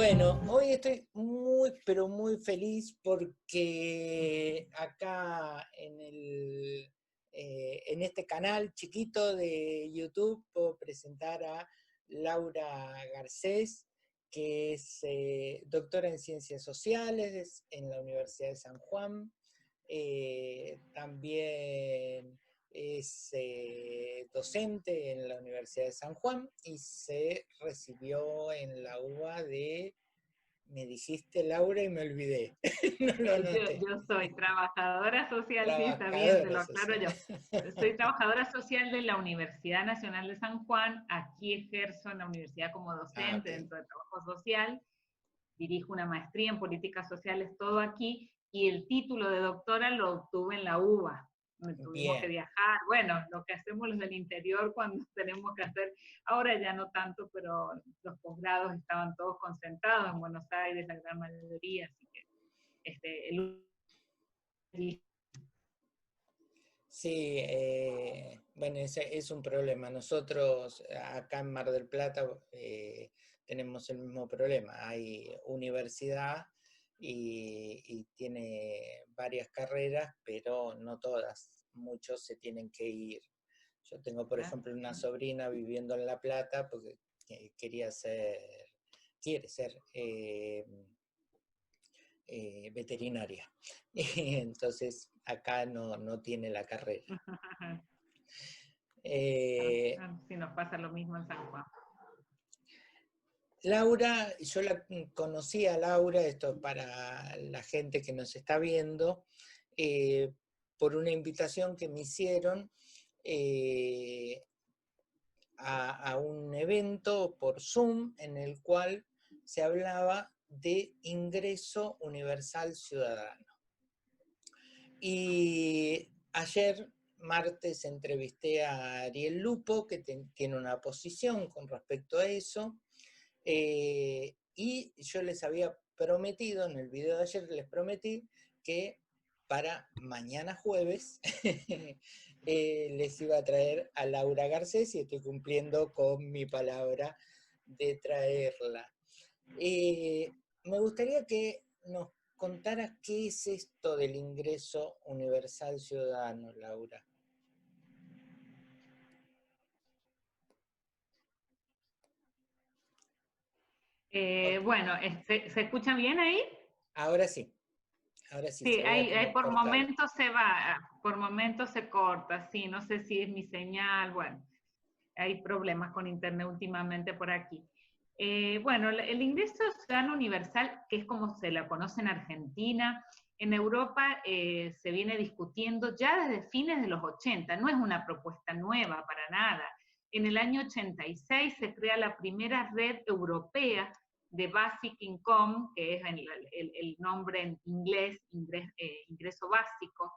Bueno, hoy estoy muy, pero muy feliz porque acá en este canal chiquito de YouTube puedo presentar a Laura Garcés, que es doctora en Ciencias Sociales en la Universidad de San Juan. También es docente en la Universidad de San Juan y se recibió en la UBA de, me dijiste Laura y me olvidé, no lo anoté. Yo soy trabajadora social, sí, está bien, te Trabajadora lo aclaro social. yo. Soy trabajadora social de la Universidad Nacional de San Juan, aquí ejerzo en la universidad como Ah, docente ok. dentro de trabajo social, dirijo una maestría en políticas sociales, todo aquí, y el título de doctora lo obtuve en la UBA. Me tuvimos que Bien, viajar, bueno, lo que hacemos los del interior cuando tenemos que hacer, ahora ya no tanto, pero los posgrados estaban todos concentrados en Buenos Aires, la gran mayoría, así que el sí, bueno, ese es un problema. Nosotros acá en Mar del Plata tenemos el mismo problema. Hay universidad y tiene varias carreras, pero no todas. Muchos se tienen que ir. Yo tengo, por ejemplo, una sobrina viviendo en La Plata porque quiere ser veterinaria. Entonces acá no tiene la carrera. Eh, sí, nos pasa lo mismo en San Juan. Laura, yo la conocí a Laura, esto para la gente que nos está viendo, eh, por una invitación que me hicieron eh, a un evento por Zoom en el cual se hablaba de ingreso universal ciudadano. Y ayer, martes, entrevisté a Ariel Lupo, que tiene una posición con respecto a eso, y yo les había prometido, en el video de ayer les prometí que para mañana jueves les iba a traer a Laura Garcés y estoy cumpliendo con mi palabra de traerla. Me gustaría que nos contaras qué es esto del ingreso universal ciudadano, Laura. Ok. Bueno, ¿se escucha bien ahí? Ahora sí, Sí, se había hay como por cortado. momentos se va, por momentos se corta, sí, no sé si es mi señal, bueno, hay problemas con internet últimamente por aquí. Bueno, el ingreso ciudadano universal, que es como se la conoce en Argentina, en Europa se viene discutiendo ya desde fines de los 80, no es una propuesta nueva para nada. En el año 86 se crea la primera red europea de Basic Income, que es el nombre en inglés, ingreso básico.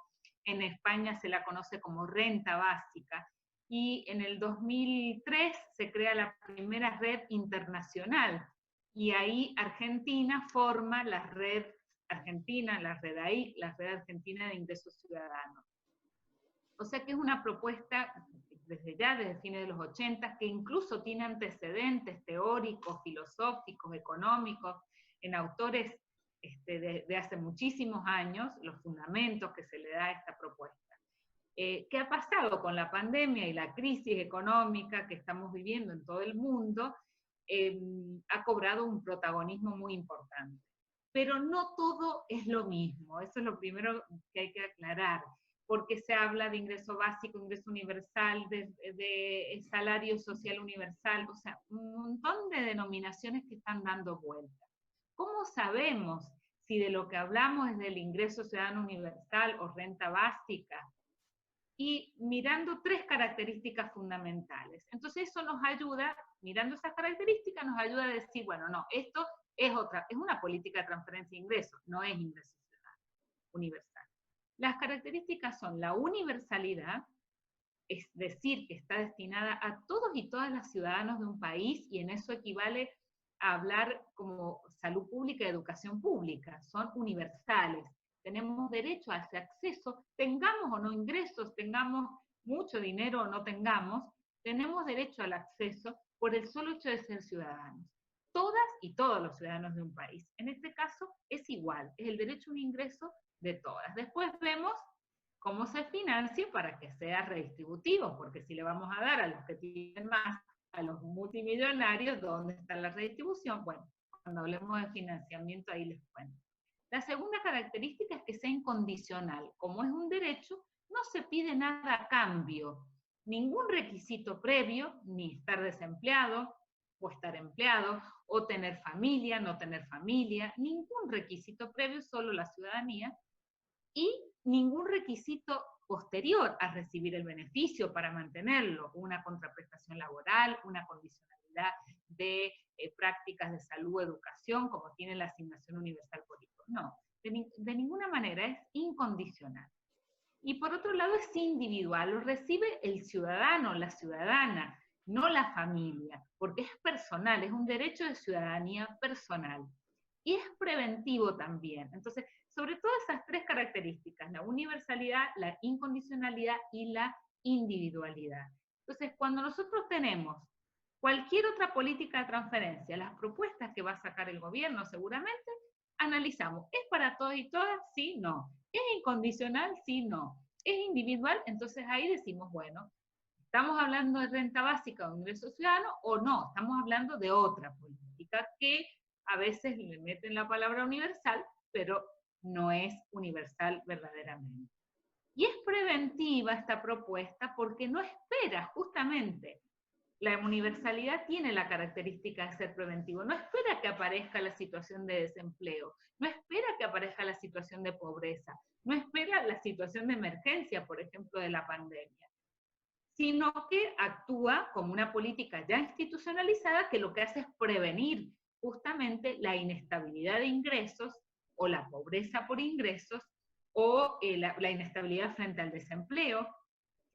En España se la conoce como renta básica. Y en el 2003 se crea la primera red internacional. Y ahí Argentina forma la red argentina, la red ahí, la red argentina de ingresos ciudadanos. O sea que es una propuesta desde ya, desde fines de los 80, que incluso tiene antecedentes teóricos, filosóficos, económicos, en autores de hace muchísimos años, los fundamentos que se le da a esta propuesta. ¿Qué ha pasado con la pandemia y la crisis económica que estamos viviendo en todo el mundo? Ha cobrado un protagonismo muy importante. Pero no todo es lo mismo, eso es lo primero que hay que aclarar, porque se habla de ingreso básico, ingreso universal, de salario social universal, o sea, un montón de denominaciones que están dando vuelta. ¿Cómo sabemos si de lo que hablamos es del ingreso ciudadano universal o renta básica? Y mirando tres características fundamentales. Entonces eso nos ayuda, mirando esas características, nos ayuda a decir, bueno, no, esto es una política de transferencia de ingresos, no es ingreso ciudadano universal. Las características son la universalidad, es decir, que está destinada a todos y todas las ciudadanos de un país, y en eso equivale a hablar como salud pública y educación pública, son universales. Tenemos derecho a ese acceso, tengamos o no ingresos, tengamos mucho dinero o no tengamos, tenemos derecho al acceso por el solo hecho de ser ciudadanos. todas y todos los ciudadanos de un país. En este caso es igual, es el derecho a un ingreso de todas. Después vemos cómo se financia para que sea redistributivo, porque si le vamos a dar a los que tienen más, a los multimillonarios, ¿dónde está la redistribución? Bueno, cuando hablemos de financiamiento ahí les cuento. La segunda característica es que sea incondicional. Como es un derecho, no se pide nada a cambio, ningún requisito previo, ni estar desempleado, o estar empleado, o tener familia, no tener familia, ningún requisito previo, solo la ciudadanía, y ningún requisito posterior a recibir el beneficio para mantenerlo, una contraprestación laboral, una condicionalidad de prácticas de salud, educación, como tiene la asignación universal por hijo. No, de ninguna manera, es incondicional. Y por otro lado es individual, lo recibe el ciudadano, la ciudadana, no la familia, porque es personal, es un derecho de ciudadanía personal. Y es preventivo también. Entonces, sobre todo esas tres características, la universalidad, la incondicionalidad y la individualidad. Entonces, cuando nosotros tenemos cualquier otra política de transferencia, las propuestas que va a sacar el gobierno seguramente, analizamos, ¿es para todos y todas? Sí, no. ¿Es incondicional? Sí, no. ¿Es individual? Entonces ahí decimos, bueno, ¿estamos hablando de renta básica o ingreso ciudadano o no? Estamos hablando de otra política que a veces le meten la palabra universal, pero no es universal verdaderamente. Y es preventiva esta propuesta porque no espera justamente. La universalidad tiene la característica de ser preventivo. No espera que aparezca la situación de desempleo, no espera que aparezca la situación de pobreza, no espera la situación de emergencia, por ejemplo, de la pandemia, sino que actúa como una política ya institucionalizada que lo que hace es prevenir justamente la inestabilidad de ingresos o la pobreza por ingresos o la inestabilidad frente al desempleo,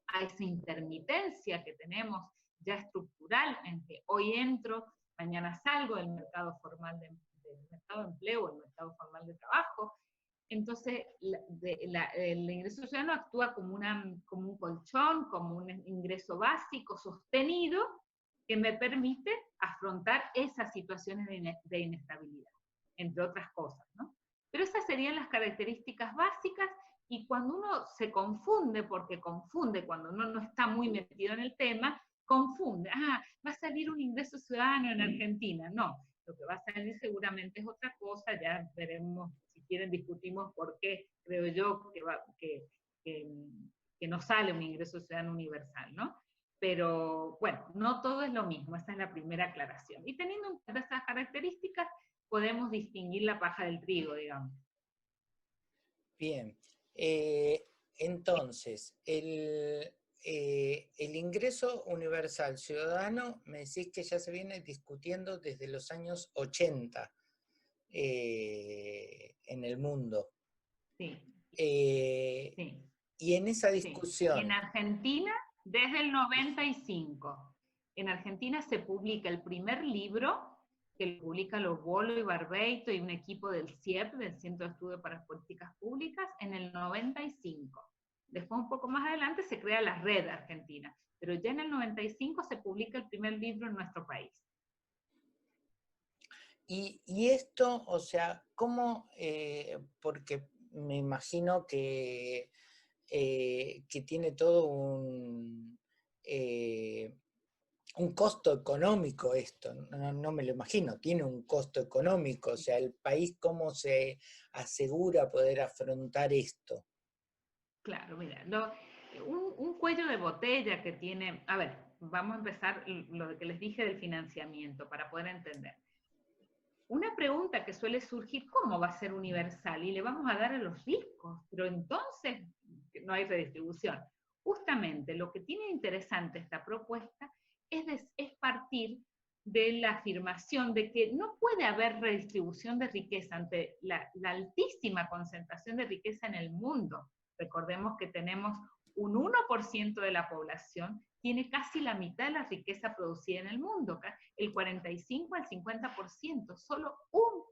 a esa intermitencia que tenemos ya estructural en que hoy entro, mañana salgo del mercado formal del mercado de empleo o el mercado formal de trabajo. Entonces, el ingreso ciudadano actúa como un colchón, como un ingreso básico sostenido que me permite afrontar esas situaciones de inestabilidad, entre otras cosas, ¿no? Pero esas serían las características básicas. Y cuando uno se confunde, porque confunde cuando uno no está muy metido en el tema, confunde, va a salir un ingreso ciudadano en Argentina. No, lo que va a salir seguramente es otra cosa, ya veremos, si quieren discutimos por qué, creo yo, que no sale un ingreso ciudadano universal, ¿no? Pero bueno, no todo es lo mismo, esa es la primera aclaración. Y teniendo en cuenta esas características, podemos distinguir la paja del trigo, digamos. Bien. Entonces, el ingreso universal ciudadano, me decís que ya se viene discutiendo desde los años 80 en el mundo. Sí. Sí. Y en esa discusión... Sí. Y en Argentina, desde el 95. En Argentina se publica el primer libro, que lo publica Los Bolo y Barbeito y un equipo del CIEP, del Centro de Estudio para las Políticas Públicas, en el 95. Después, un poco más adelante, se crea la Red Argentina, pero ya en el 95 se publica el primer libro en nuestro país. Y esto, o sea, ¿cómo? Porque me imagino que tiene todo un costo económico esto, no me lo imagino, tiene un costo económico, o sea, el país cómo se asegura poder afrontar esto. Claro, mira, un cuello de botella que tiene, a ver, vamos a empezar lo que les dije del financiamiento para poder entender. Una pregunta que suele surgir, ¿cómo va a ser universal? Y le vamos a dar a los ricos, pero entonces no hay redistribución. Justamente lo que tiene interesante esta propuesta es partir de la afirmación de que no puede haber redistribución de riqueza ante la altísima concentración de riqueza en el mundo. Recordemos que tenemos un 1% de la población tiene casi la mitad de la riqueza producida en el mundo, el 45 al 50%, solo un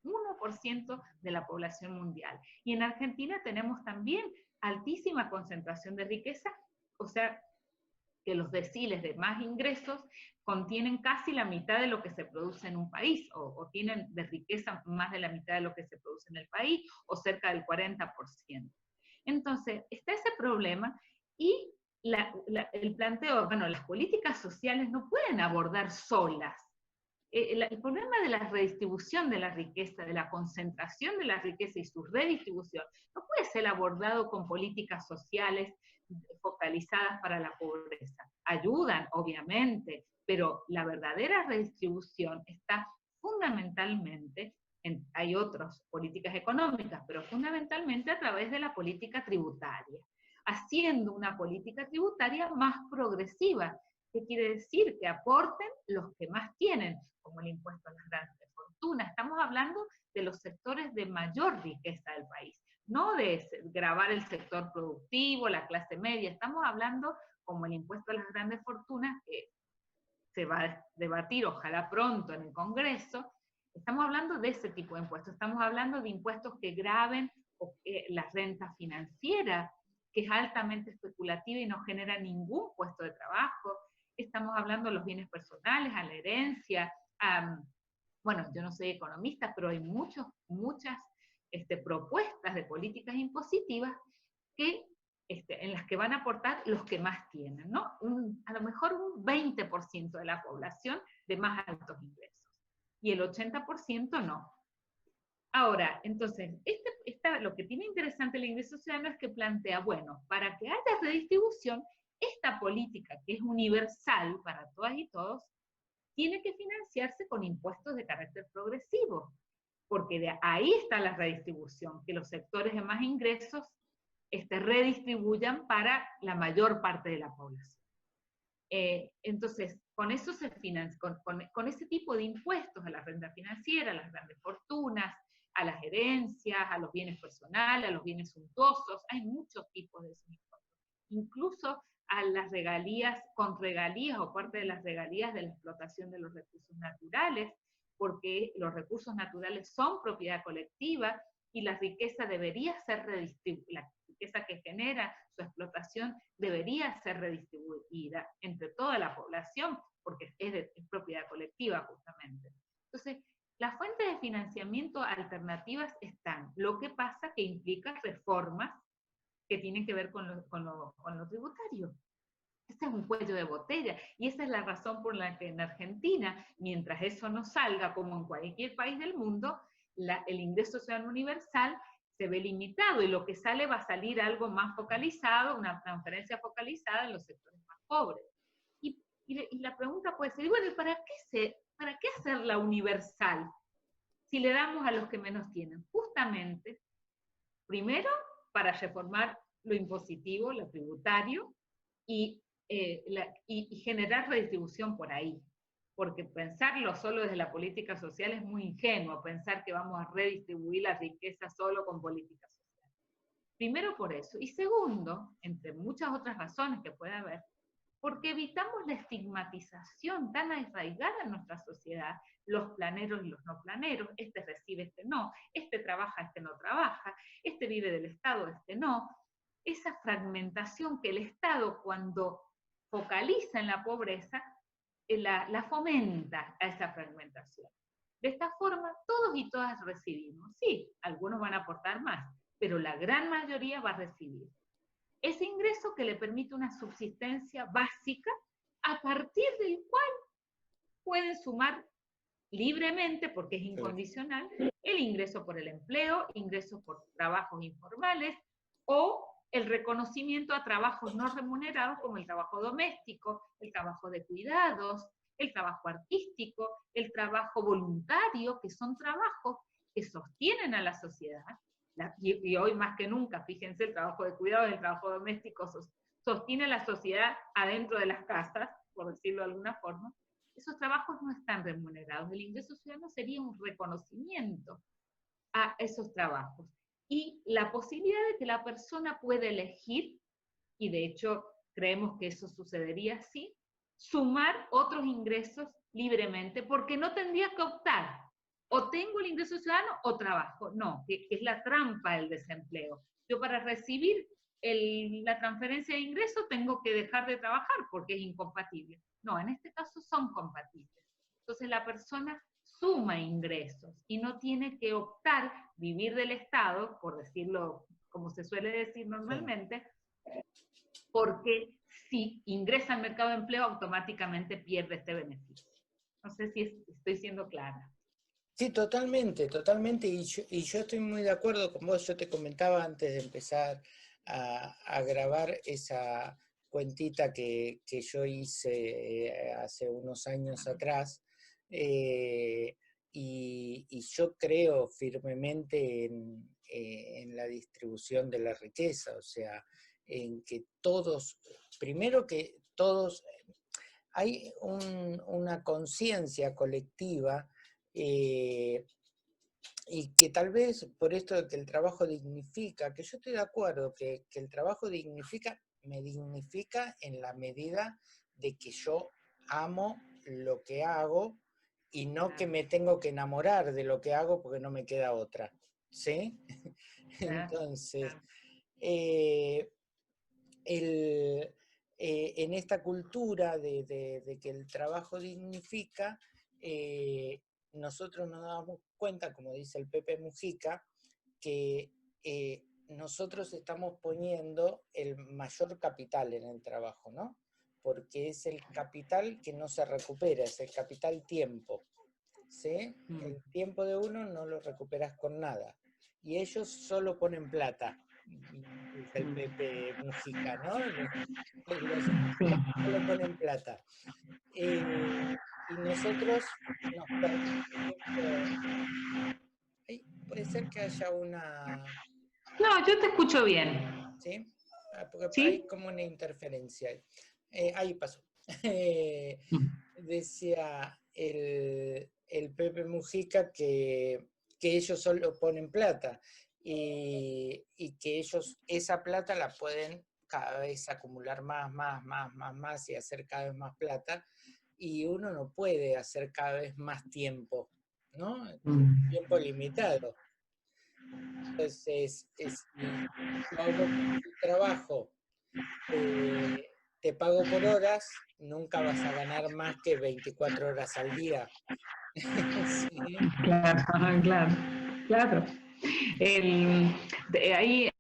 1% de la población mundial. Y en Argentina tenemos también altísima concentración de riqueza, o sea, que los deciles de más ingresos contienen casi la mitad de lo que se produce en un país, o tienen de riqueza más de la mitad de lo que se produce en el país, o cerca del 40%. Entonces, está ese problema, y el planteo, bueno, las políticas sociales no pueden abordar solas. El problema de la redistribución de la riqueza, de la concentración de la riqueza y su redistribución, no puede ser abordado con políticas sociales focalizadas para la pobreza. Ayudan, obviamente, pero la verdadera redistribución está fundamentalmente, hay otras políticas económicas, pero fundamentalmente a través de la política tributaria, haciendo una política tributaria más progresiva. ¿Qué quiere decir? Que aporten los que más tienen, como el impuesto a las grandes fortunas. Estamos hablando de los sectores de mayor riqueza del país, no de gravar el sector productivo, la clase media. Estamos hablando como el impuesto a las grandes fortunas, que se va a debatir ojalá pronto en el Congreso. Estamos hablando de ese tipo de impuestos. Estamos hablando de impuestos que graven la renta financiera, que es altamente especulativa y no genera ningún puesto de trabajo. Estamos hablando de los bienes personales, a la herencia. Bueno, yo no soy economista, pero hay muchas propuestas de políticas impositivas que, en las que van a aportar los que más tienen, ¿no? A lo mejor un 20% de la población de más altos ingresos, y el 80% no. Ahora, entonces, lo que tiene interesante el ingreso ciudadano es que plantea, bueno, para que haya redistribución, esta política, que es universal para todas y todos, tiene que financiarse con impuestos de carácter progresivo, porque de ahí está la redistribución, que los sectores de más ingresos redistribuyan para la mayor parte de la población. Entonces, con eso se financia, con ese tipo de impuestos a la renta financiera, a las grandes fortunas, a las herencias, a los bienes personales, a los bienes suntuosos, hay muchos tipos de esos impuestos. Incluso a las regalías, con regalías o parte de las regalías de la explotación de los recursos naturales, porque los recursos naturales son propiedad colectiva y la riqueza debería ser redistribuida, la riqueza que genera su explotación debería ser redistribuida entre toda la población, porque es propiedad colectiva justamente. Entonces, las fuentes de financiamiento alternativas están. Lo que pasa que implica reformas que tienen que ver con lo tributario. Ese es un cuello de botella, y esa es la razón por la que en Argentina, mientras eso no salga, como en cualquier país del mundo, el ingreso ciudadano universal se ve limitado, y lo que sale va a salir algo más focalizado, una transferencia focalizada en los sectores más pobres. Y la pregunta puede ser, bueno, ¿para qué hacerla universal si le damos a los que menos tienen? Justamente, primero, para reformar lo impositivo, lo tributario, y generar redistribución por ahí. Porque pensarlo solo desde la política social es muy ingenuo, pensar que vamos a redistribuir la riqueza solo con política social. Primero por eso. Y segundo, entre muchas otras razones que puede haber, porque evitamos la estigmatización tan arraigada en nuestra sociedad, los planeros y los no planeros, este recibe, este no, este trabaja, este no trabaja, este vive del Estado, este no. Esa fragmentación que el Estado, cuando focaliza en la pobreza, la fomenta a esa fragmentación. De esta forma, todos y todas recibimos. Sí, algunos van a aportar más, pero la gran mayoría va a recibir ese ingreso que le permite una subsistencia básica, a partir del cual pueden sumar libremente, porque es incondicional, el ingreso por el empleo, ingresos por trabajos informales, o el reconocimiento a trabajos no remunerados como el trabajo doméstico, el trabajo de cuidados, el trabajo artístico, el trabajo voluntario, que son trabajos que sostienen a la sociedad. Y hoy más que nunca, fíjense, el trabajo de cuidados, el trabajo doméstico sostiene a la sociedad adentro de las casas, por decirlo de alguna forma. Esos trabajos no están remunerados. El ingreso ciudadano sería un reconocimiento a esos trabajos. Y la posibilidad de que la persona pueda elegir, y de hecho creemos que eso sucedería así, sumar otros ingresos libremente, porque no tendría que optar. O tengo el ingreso ciudadano o trabajo. No, que es la trampa del desempleo. Yo para recibir la transferencia de ingresos tengo que dejar de trabajar porque es incompatible. No, en este caso son compatibles. Entonces la persona suma ingresos y no tiene que optar vivir del Estado, por decirlo como se suele decir normalmente, porque si ingresa al mercado de empleo automáticamente pierde este beneficio. No sé si estoy siendo clara. Sí, totalmente, totalmente, y yo estoy muy de acuerdo con vos. Yo te comentaba antes de empezar a grabar esa cuentita que yo hice hace unos años atrás, y yo creo firmemente en la distribución de la riqueza, o sea, en que todos, primero que todos, hay una conciencia colectiva, eh, y que tal vez por esto de que el trabajo dignifica, que yo estoy de acuerdo, que el trabajo dignifica, me dignifica en la medida de que yo amo lo que hago y no que me tengo que enamorar de lo que hago porque no me queda otra, ¿sí? Entonces, eh, en esta cultura de que el trabajo dignifica, nosotros nos damos cuenta, como dice el Pepe Mujica, que nosotros estamos poniendo el mayor capital en el trabajo, ¿no? Porque es el capital que no se recupera, es el capital tiempo, ¿sí? El tiempo de uno no lo recuperas con nada. Y ellos solo ponen plata, dice el Pepe Mujica, ¿no? Los solo ponen plata. Y nosotros nos permitimos. Ay, puede ser que haya una. No, yo te escucho bien. ¿Sí? Porque hay ¿Sí? como una interferencia ahí. Ahí pasó. Decía el Pepe Mujica que ellos solo ponen plata y que ellos esa plata la pueden cada vez acumular más y hacer cada vez más plata, y uno no puede hacer cada vez más tiempo, ¿no? Tiempo limitado. Entonces, si yo hago un trabajo, te pago por horas, nunca vas a ganar más que 24 horas al día. Sí. Claro, claro, claro. Hay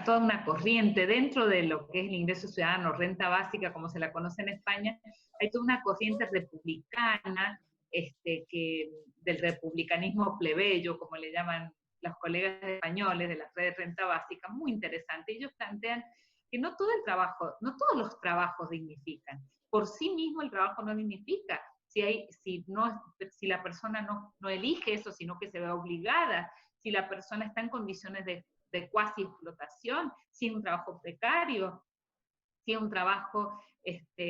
toda una corriente dentro de lo que es el ingreso ciudadano, renta básica, como se la conoce en España, hay toda una corriente republicana, del republicanismo plebeyo, como le llaman los colegas españoles de la red de renta básica, muy interesante. Ellos plantean que no todo el trabajo, no todos los trabajos dignifican. Por sí mismo el trabajo no dignifica. Si la persona no elige eso, sino que se ve obligada, si la persona está en condiciones de cuasi explotación, si es un trabajo precario, si es un trabajo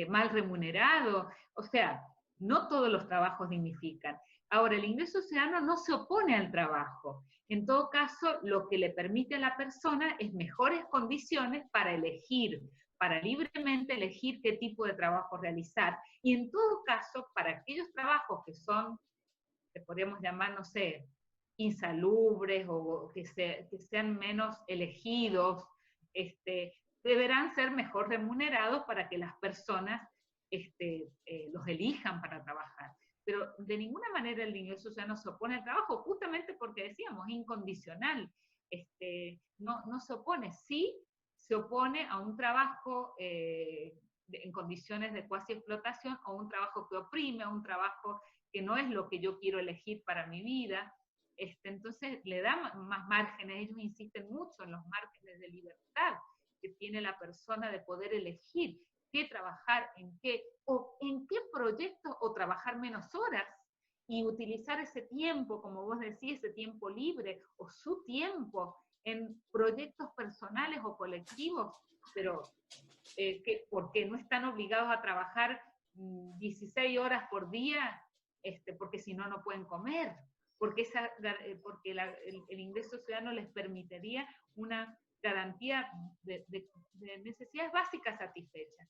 mal remunerado. O sea, no todos los trabajos dignifican. Ahora, el ingreso ciudadano no se opone al trabajo. En todo caso, lo que le permite a la persona es mejores condiciones para elegir, para libremente elegir qué tipo de trabajo realizar. Y en todo caso, para aquellos trabajos que son, que podríamos llamar, no sé, insalubres o que sean menos elegidos, deberán ser mejor remunerados para que las personas los elijan para trabajar. Pero de ninguna manera el ingreso social se opone al trabajo, justamente porque decíamos, incondicional. No se opone, sí se opone a un trabajo en condiciones de cuasi explotación, o un trabajo que oprime, a un trabajo que no es lo que yo quiero elegir para mi vida. Entonces le da más márgenes. Ellos insisten mucho en los márgenes de libertad que tiene la persona de poder elegir qué trabajar, en qué proyectos, o trabajar menos horas y utilizar ese tiempo, como vos decís, ese tiempo libre o su tiempo en proyectos personales o colectivos, pero porque no están obligados a trabajar 16 horas por día, porque si no, no pueden comer, porque el ingreso ciudadano les permitiría una garantía de necesidades básicas satisfechas,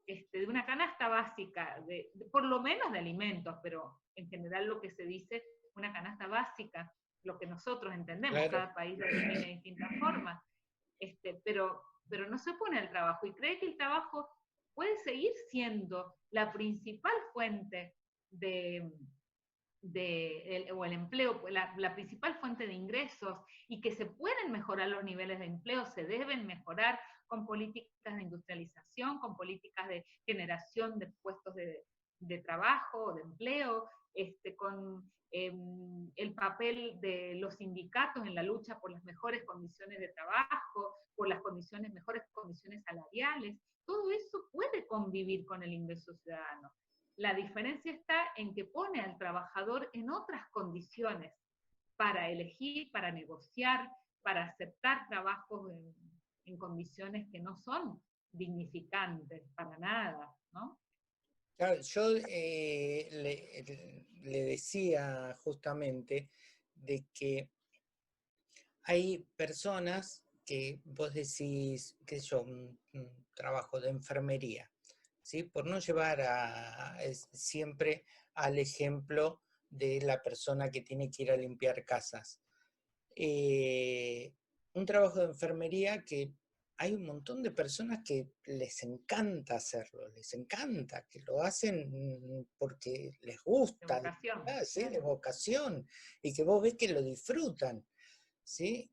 de una canasta básica, por lo menos de alimentos, pero en general lo que se dice, una canasta básica, lo que nosotros entendemos, Claro. cada país lo define de distintas formas, pero pero no se opone al trabajo y cree que el trabajo puede seguir siendo la principal fuente o el empleo, la principal fuente de ingresos, y que se pueden mejorar los niveles de empleo, se deben mejorar con políticas de industrialización, con políticas de generación de puestos de trabajo, de empleo, con el papel de los sindicatos en la lucha por las mejores condiciones de trabajo, por las mejores condiciones salariales. Todo eso puede convivir con el ingreso ciudadano. La diferencia está en que pone al trabajador en otras condiciones para elegir, para negociar, para aceptar trabajos en condiciones que no son dignificantes para nada, ¿no? Claro, yo le decía justamente de que hay personas que vos decís, qué sé yo, un trabajo de enfermería, ¿sí? Por no llevar siempre al ejemplo de la persona que tiene que ir a limpiar casas. Un trabajo de enfermería que hay un montón de personas que les encanta hacerlo, les encanta, que lo hacen porque les gusta, de vocación, ¿sí? claro. De vocación, y que vos ves que lo disfrutan, ¿sí?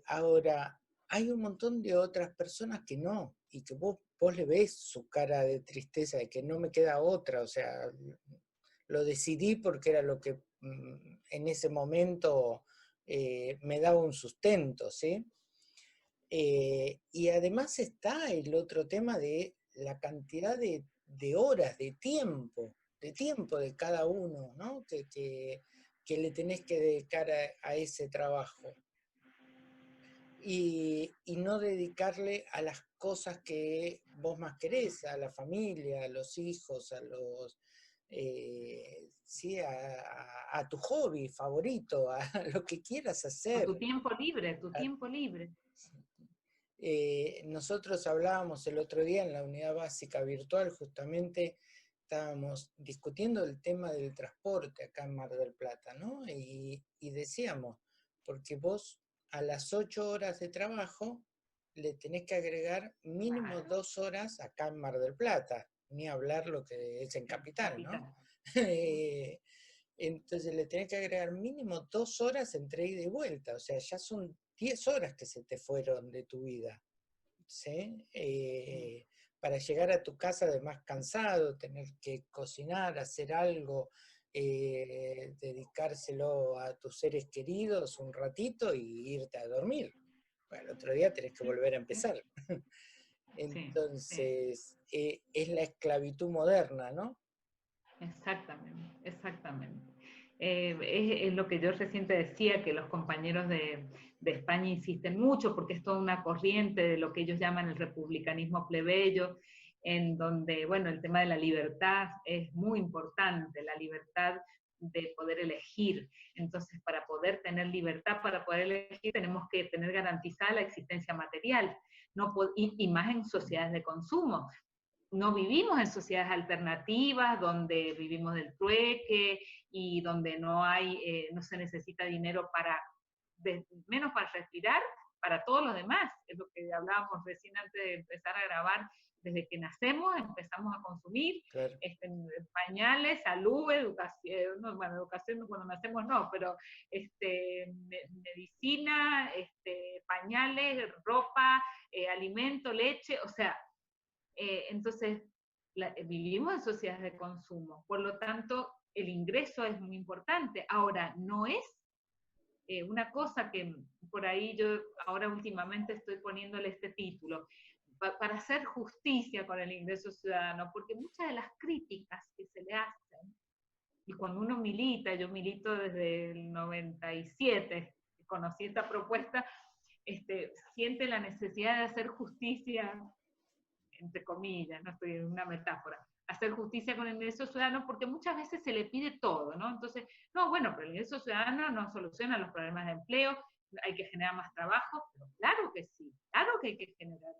Ahora, hay un montón de otras personas que no, y que vos le ves su cara de tristeza, de que no me queda otra, o sea, lo decidí porque era lo que en ese momento me daba un sustento, ¿sí? Y además está el otro tema de la cantidad de horas, de tiempo de cada uno, ¿no? Que le tenés que dedicar a ese trabajo. Y no dedicarle a las cosas que vos más querés, a la familia, a los hijos, sí, a tu hobby favorito, a lo que quieras O hacer. tu tiempo libre, tu tiempo libre. Nosotros hablábamos el otro día en la unidad básica virtual, justamente estábamos discutiendo el tema del transporte acá en Mar del Plata, ¿no? Y decíamos, porque vos a las 8 horas de trabajo le tenés que agregar mínimo Claro. 2 horas acá en Mar del Plata, ni hablar lo que es en Capital, ¿no? Capital. Entonces le tenés que agregar mínimo 2 horas entre ida y vuelta, o sea, ya son 10 horas que se te fueron de tu vida, ¿sí? Para llegar a tu casa además cansado, tener que cocinar, hacer algo, dedicárselo a tus seres queridos un ratito y irte a dormir. Bueno, el otro día tenés que volver a empezar. Sí, sí. Entonces, es la esclavitud moderna, ¿no? Exactamente, exactamente. Es lo que yo recién te decía, que los compañeros de España insisten mucho, porque es toda una corriente de lo que ellos llaman el republicanismo plebeyo, en donde, bueno, el tema de la libertad es muy importante, la libertad de poder elegir. Entonces, para poder tener libertad, para poder elegir, tenemos que tener garantizada la existencia material, no, y más en sociedades de consumo. No vivimos en sociedades alternativas donde vivimos del trueque y donde no hay, no se necesita dinero para, menos para respirar, para todos los demás. Es lo que hablábamos recién antes de empezar a grabar. Desde que nacemos empezamos a consumir Claro. pañales, salud, educación, no, bueno, educación cuando nacemos no, pero medicina, pañales, ropa, alimento, leche, o sea, entonces, vivimos en sociedades de consumo, por lo tanto, el ingreso es muy importante. Ahora, no es una cosa que por ahí yo ahora últimamente estoy poniéndole este título, para hacer justicia con el ingreso ciudadano, porque muchas de las críticas que se le hacen, y cuando uno milita, yo milito desde el 97, conocí esta propuesta, siente la necesidad de hacer justicia entre comillas, no estoy en una metáfora, hacer justicia con el ingreso ciudadano, porque muchas veces se le pide todo, ¿no? Entonces, no, bueno, pero el ingreso ciudadano no soluciona los problemas de empleo, hay que generar más trabajo, pero claro que sí, claro que hay que generar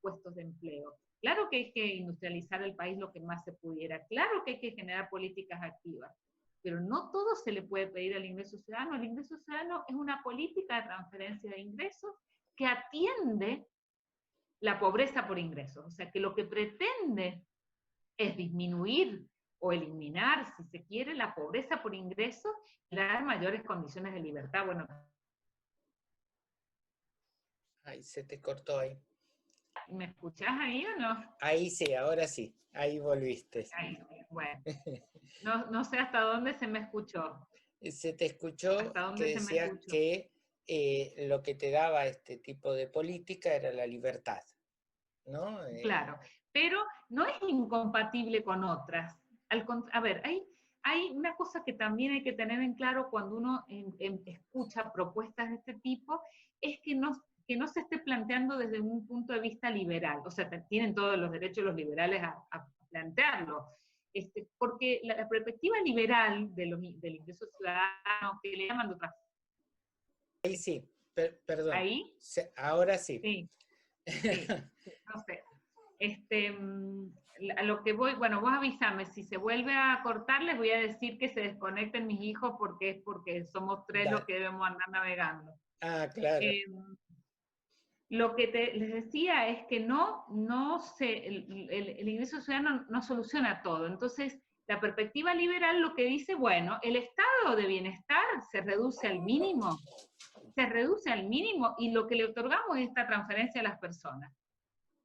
puestos de empleo, claro que hay que industrializar el país lo que más se pudiera, claro que hay que generar políticas activas, pero no todo se le puede pedir al ingreso ciudadano. El ingreso ciudadano es una política de transferencia de ingresos que atiende la pobreza por ingresos. O sea, que lo que pretende es disminuir o eliminar, si se quiere, la pobreza por ingresos y dar mayores condiciones de libertad. Bueno, Ay, se te cortó ahí. ¿me escuchás ahí o no? Ahí sí, ahora sí, ahí volviste. Ahí, bueno, no sé hasta dónde se me escuchó. Se te escuchó ¿Hasta dónde que se me decías escuchó? que lo que te daba este tipo de política era la libertad, ¿no? Claro, pero no es incompatible con otras. A ver, hay una cosa que también hay que tener en claro cuando uno escucha propuestas de este tipo, es que no se esté planteando desde un punto de vista liberal. O sea, tienen todos los derechos los liberales a plantearlo. Porque la perspectiva liberal del ingreso ciudadano, que le llaman de otra forma, Ahí sí, perdón, ahí, ahora sí. sí, sí, no sé. A lo que voy, bueno, vos avísame, si se vuelve a cortar, les voy a decir que se desconecten mis hijos porque es porque somos tres los Dale. que debemos andar navegando. Ah, claro. Eh, lo que les decía es que el ingreso ciudadano no soluciona todo. Entonces, la perspectiva liberal lo que dice, bueno, el estado de bienestar se reduce al mínimo y lo que le otorgamos es esta transferencia a las personas.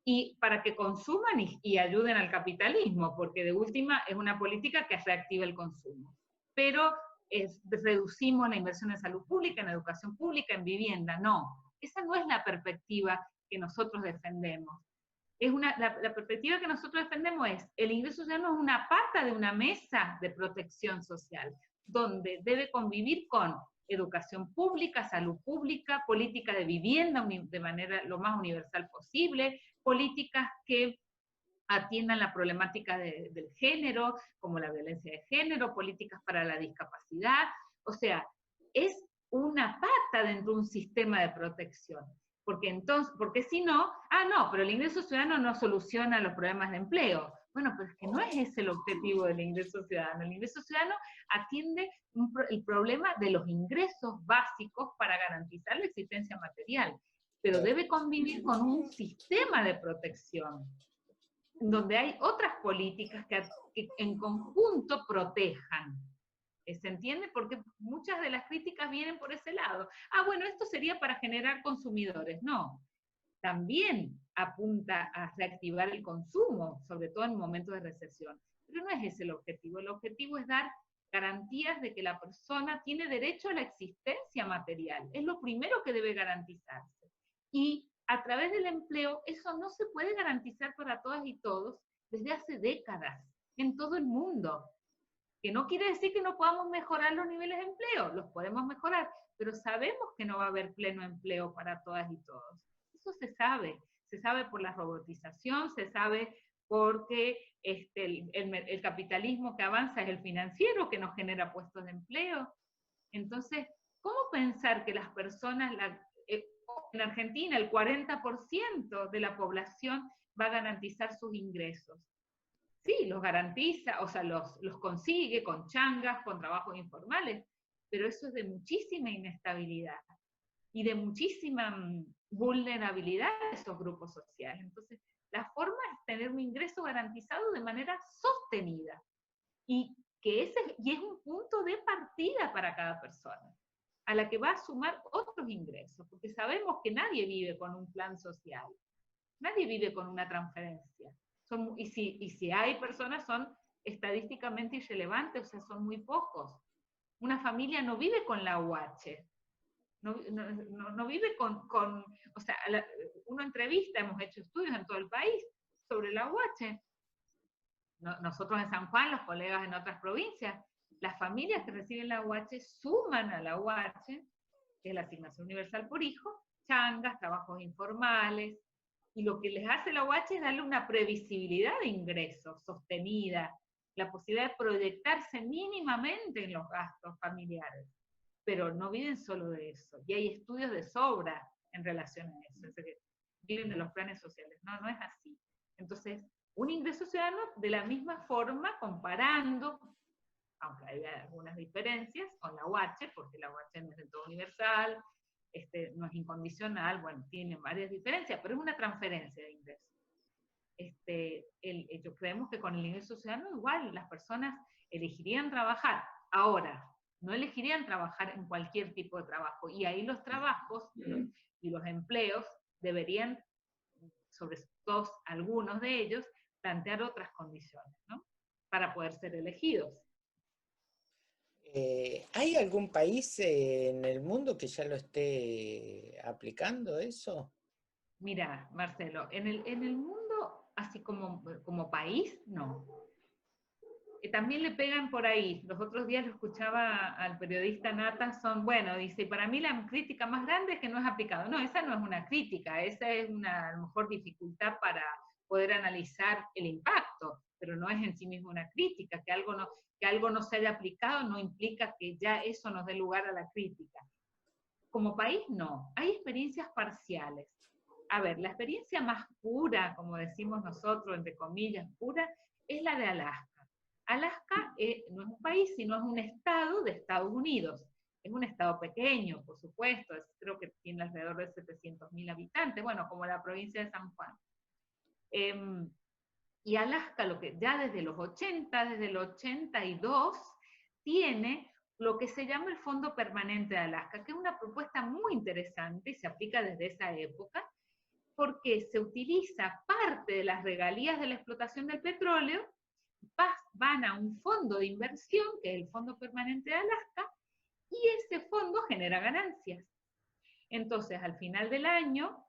Y para que consuman y ayuden al capitalismo, porque de última es una política que reactiva el consumo. Pero reducimos la inversión en salud pública, en educación pública, en vivienda. No, esa no es la perspectiva que nosotros defendemos. La perspectiva que nosotros defendemos es, el ingreso ciudadano es una pata de una mesa de protección social, donde debe convivir con educación pública, salud pública, política de vivienda de manera lo más universal posible, políticas que atiendan la problemática del género, como la violencia de género, políticas para la discapacidad. O sea, es una pata dentro de un sistema de protección. Porque si no, no, pero el ingreso ciudadano no soluciona los problemas de empleo. Bueno, pero es que no es ese el objetivo del ingreso ciudadano. El ingreso ciudadano atiende el problema de los ingresos básicos para garantizar la existencia material, pero debe convivir con un sistema de protección, donde hay otras políticas que en conjunto protejan. ¿Se entiende? Porque muchas de las críticas vienen por ese lado. Bueno, esto sería para generar consumidores. No, también apunta a reactivar el consumo, sobre todo en momentos de recesión. Pero no es ese el objetivo. El objetivo es dar garantías de que la persona tiene derecho a la existencia material. Es lo primero que debe garantizarse. Y a través del empleo, eso no se puede garantizar para todas y todos desde hace décadas, en todo el mundo. Que no quiere decir que no podamos mejorar los niveles de empleo, los podemos mejorar, pero sabemos que no va a haber pleno empleo para todas y todos. Eso se sabe por la robotización, se sabe porque el capitalismo que avanza es el financiero, que nos genera puestos de empleo. Entonces, ¿cómo pensar que las personas, en Argentina el 40% de la población va a garantizar sus ingresos? Sí, los garantiza, o sea, los consigue con changas, con trabajos informales, pero eso es de muchísima inestabilidad y de muchísima vulnerabilidad de esos grupos sociales. Entonces, la forma es tener un ingreso garantizado de manera sostenida y es un punto de partida para cada persona, a la que va a sumar otros ingresos, porque sabemos que nadie vive con un plan social, nadie vive con una transferencia. Y si hay personas, son estadísticamente irrelevantes, o sea, son muy pocos. Una familia no vive con la UH, no vive o sea, uno entrevista, hemos hecho estudios en todo el país sobre la UH. Nosotros en San Juan, los colegas en otras provincias, las familias que reciben la UH suman a la UH, que es la asignación universal por hijo, changas, trabajos informales, y lo que les hace la UH es darle una previsibilidad de ingresos sostenida, la posibilidad de proyectarse mínimamente en los gastos familiares, pero no viven solo de eso, y hay estudios de sobra en relación a eso, es decir, viven de los planes sociales, no es así. Entonces, un ingreso ciudadano de la misma forma, comparando, aunque hay algunas diferencias, con la UH, porque la UH no es del todo universal, no es incondicional, bueno, tiene varias diferencias, pero es una transferencia de ingresos. Yo creemos que con el ingreso ciudadano igual las personas elegirían trabajar. Ahora, no elegirían trabajar en cualquier tipo de trabajo, y ahí los trabajos y los empleos deberían, sobre todo algunos de ellos, plantear otras condiciones, ¿no? Para poder ser elegidos. ¿Hay algún país en el mundo que ya lo esté aplicando eso? Mira, Marcelo, en el mundo, así como país, no. También le pegan por ahí. Los otros días lo escuchaba al periodista Nathanson, bueno, dice, para mí la crítica más grande es que no es aplicado. No, esa no es una crítica, esa es una, a lo mejor, dificultad para poder analizar el impacto, pero no es en sí mismo una crítica. Que algo no se haya aplicado no implica que ya eso nos dé lugar a la crítica. Como país, no. Hay experiencias parciales. A ver, la experiencia más pura, como decimos nosotros, entre comillas, pura, es la de Alaska. Alaska no es un país, sino es un estado de Estados Unidos. Es un estado pequeño, por supuesto, creo que tiene alrededor de 700.000 habitantes, bueno, como la provincia de San Juan. Y Alaska, ya desde los 80, desde el 82, tiene lo que se llama el Fondo Permanente de Alaska, que es una propuesta muy interesante y se aplica desde esa época, porque se utiliza parte de las regalías de la explotación del petróleo, van a un fondo de inversión, que es el Fondo Permanente de Alaska, y ese fondo genera ganancias. Entonces, al final del año,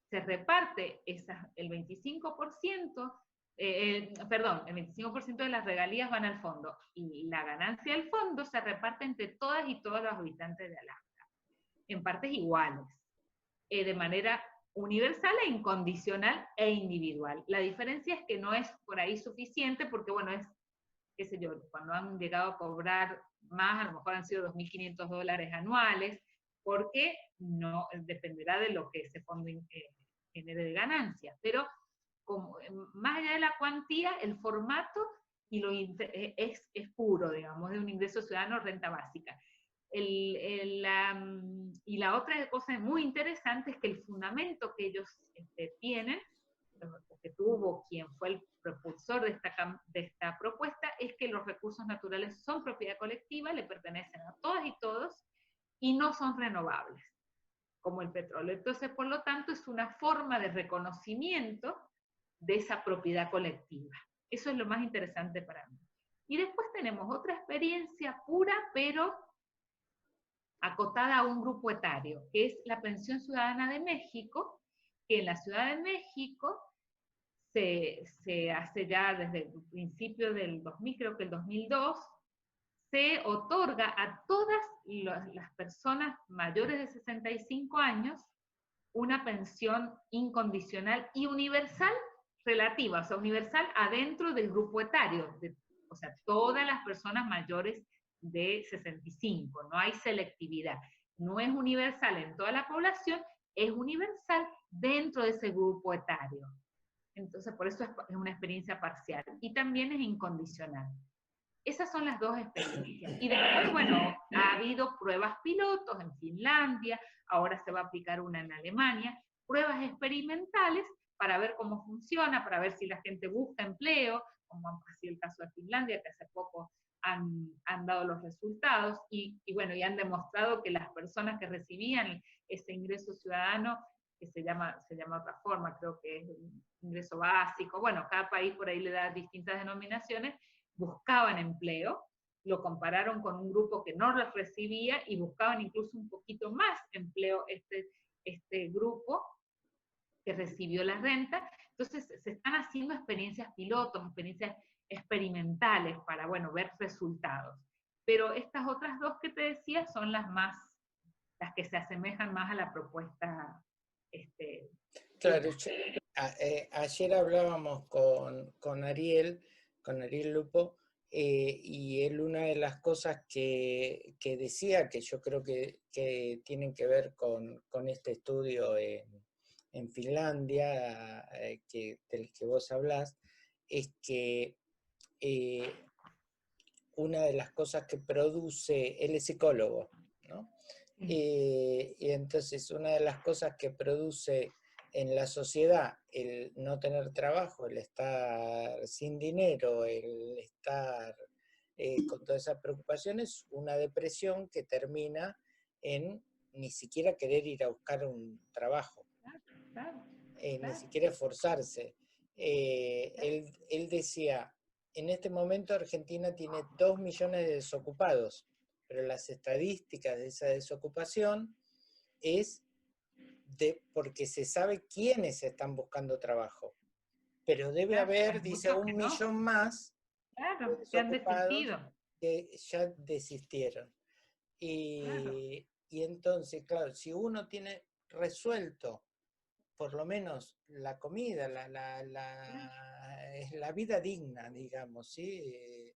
se reparte el 25%, el 25% de las regalías van al fondo, y la ganancia del fondo se reparte entre todas y todos los habitantes de Alaska, en partes iguales, de manera universal e incondicional e individual. La diferencia es que no es por ahí suficiente, porque bueno, es, qué sé yo, cuando han llegado a cobrar más, a lo mejor han sido $2.500 anuales, porque no dependerá de lo que ese fondo genere de ganancias. Pero más allá de la cuantía, el formato es puro, digamos, de un ingreso ciudadano, renta básica. Y la otra cosa muy interesante es que el fundamento que ellos tienen, que tuvo quien fue el propulsor de esta propuesta, es que los recursos naturales son propiedad colectiva, le pertenecen a todas y todos, y no son renovables, como el petróleo. Entonces, por lo tanto, es una forma de reconocimiento de esa propiedad colectiva. Eso es lo más interesante para mí. Y después tenemos otra experiencia pura, pero acotada a un grupo etario, que es la Pensión Ciudadana de México, que en la Ciudad de México se hace ya desde el principio del 2000, creo que el 2002, se otorga a todas las personas mayores de 65 años una pensión incondicional y universal relativa, o sea, universal adentro del grupo etario, o sea, todas las personas mayores de 65, no hay selectividad. No es universal en toda la población, es universal dentro de ese grupo etario. Entonces, por eso es una experiencia parcial. Y también es incondicional. Esas son las dos experiencias. Y después, bueno, ha habido pruebas pilotos en Finlandia, ahora se va a aplicar una en Alemania, pruebas experimentales para ver cómo funciona, para ver si la gente busca empleo, como ha sido el caso de Finlandia, que hace poco han dado los resultados, y bueno, y han demostrado que las personas que recibían ese ingreso ciudadano, que se llama de otra forma, creo que es ingreso básico, bueno, cada país por ahí le da distintas denominaciones, buscaban empleo, lo compararon con un grupo que no los recibía y buscaban incluso un poquito más empleo este grupo que recibió la renta. Entonces se están haciendo experiencias pilotos, experiencias experimentales para, bueno, ver resultados. Pero estas otras dos que te decía son las que se asemejan más a la propuesta. Claro, ayer hablábamos con Ariel Lupo, y él, una de las cosas que decía, que yo creo que tienen que ver con este estudio en Finlandia, del que vos hablás, es que una de las cosas que produce, él es psicólogo, ¿no? Y entonces una de las cosas que produce en la sociedad el no tener trabajo, el estar sin dinero, el estar con todas esas preocupaciones, una depresión que termina en ni siquiera querer ir a buscar un trabajo, Claro, claro, ni claro. siquiera esforzarse. Él decía, en este momento Argentina tiene 2 millones de desocupados, pero las estadísticas de esa desocupación es porque se sabe quiénes están buscando trabajo. Pero debe Claro, haber, hay dice, muchos que 1 no, millón más de claro, que han desocupados desistido, que ya desistieron. claro, Y entonces, claro, si uno tiene resuelto por lo menos la comida, claro, la vida digna, digamos, ¿sí?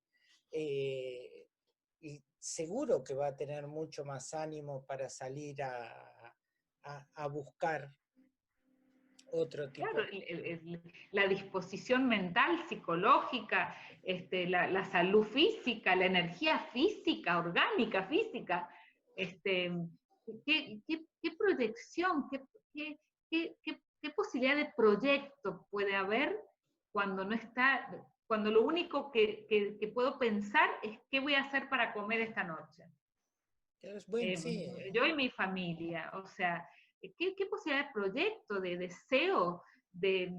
Y seguro que va a tener mucho más ánimo para salir a buscar otro tipo claro, de... la disposición mental, psicológica, la salud física, la energía física, orgánica, física, qué proyección, qué posibilidad de proyecto puede haber cuando no está, cuando lo único que puedo pensar es qué voy a hacer para comer esta noche. Bueno, sí, Yo y mi familia, o sea, qué posibilidad de proyecto, de deseo, de,